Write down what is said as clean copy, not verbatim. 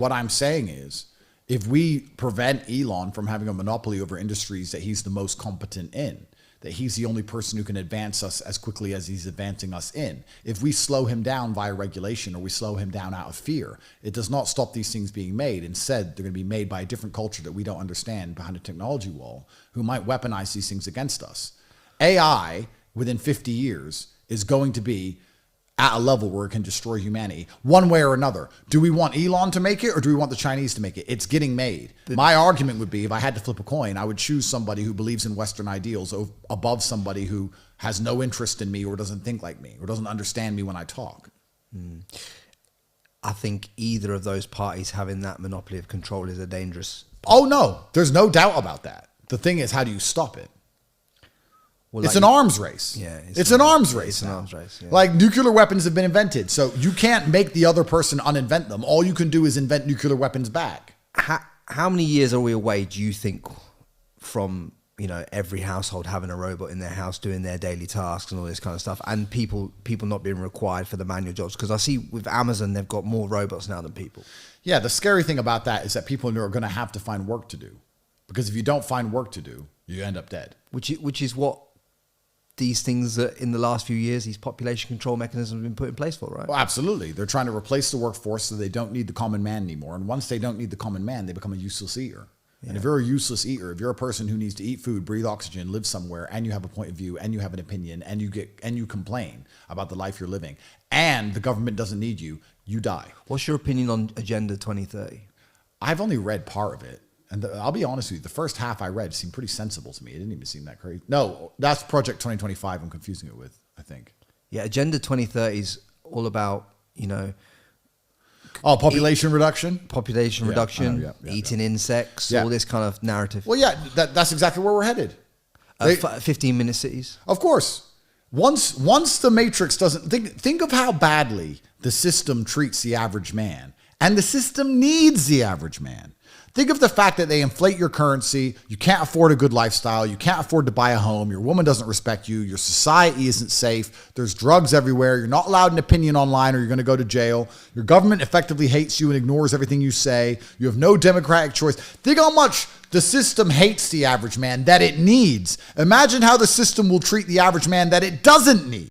What I'm saying is, if we prevent Elon from having a monopoly over industries that he's the most competent in, that he's the only person who can advance us as quickly as he's advancing us in, if we slow him down via regulation or we slow him down out of fear, it does not stop these things being made. Instead, they're going to be made by a different culture that we don't understand behind a technology wall who might weaponize these things against us. AI, within 50 years, is going to be at a level where it can destroy humanity one way or another. Do we want Elon to make it or do we want the Chinese to make it? It's getting made. My argument would be, if I had to flip a coin, I would choose somebody who believes in Western ideals above somebody who has no interest in me or doesn't think like me or doesn't understand me when I talk. I think either of those parties having that monopoly of control is a dangerous... Oh, no. There's no doubt about that. The thing is, how do you stop it? Well, it's like, an arms race. Yeah, it's an arms race. It's an arms race. Yeah. Like, nuclear weapons have been invented, so you can't make the other person uninvent them. All you can do is invent nuclear weapons back. How many years are we away, do you think, from every household having a robot in their house doing their daily tasks and all this kind of stuff, and people not being required for the manual jobs? Because I see with Amazon, they've got more robots now than people. Yeah, the scary thing about that is that people are going to have to find work to do, because if you don't find work to do, you end up dead. Which is what these things that in the last few years, these population control mechanisms have been put in place for, right? Well, absolutely. They're trying to replace the workforce so they don't need the common man anymore. And once they don't need the common man, they become a useless eater. Yeah. And if you're a useless eater, if you're a person who needs to eat food, breathe oxygen, live somewhere, and you have a point of view, and you have an opinion, and you complain about the life you're living, and the government doesn't need you, you die. What's your opinion on Agenda 2030? I've only read part of it. And I'll be honest with you, the first half I read seemed pretty sensible to me. It didn't even seem that crazy. No, that's Project 2025 I'm confusing it with, I think. Yeah, Agenda 2030 is all about, population reduction? Population reduction, eating insects, all this kind of narrative. Well, yeah, that's exactly where we're headed. 15-minute cities. Of course. Once the Matrix doesn't... Think of how badly the system treats the average man. And the system needs the average man. Think of the fact that they inflate your currency, you can't afford a good lifestyle, you can't afford to buy a home, your woman doesn't respect you, your society isn't safe, there's drugs everywhere, you're not allowed an opinion online or you're going to go to jail, your government effectively hates you and ignores everything you say, you have no democratic choice. Think how much the system hates the average man that it needs. Imagine how the system will treat the average man that it doesn't need.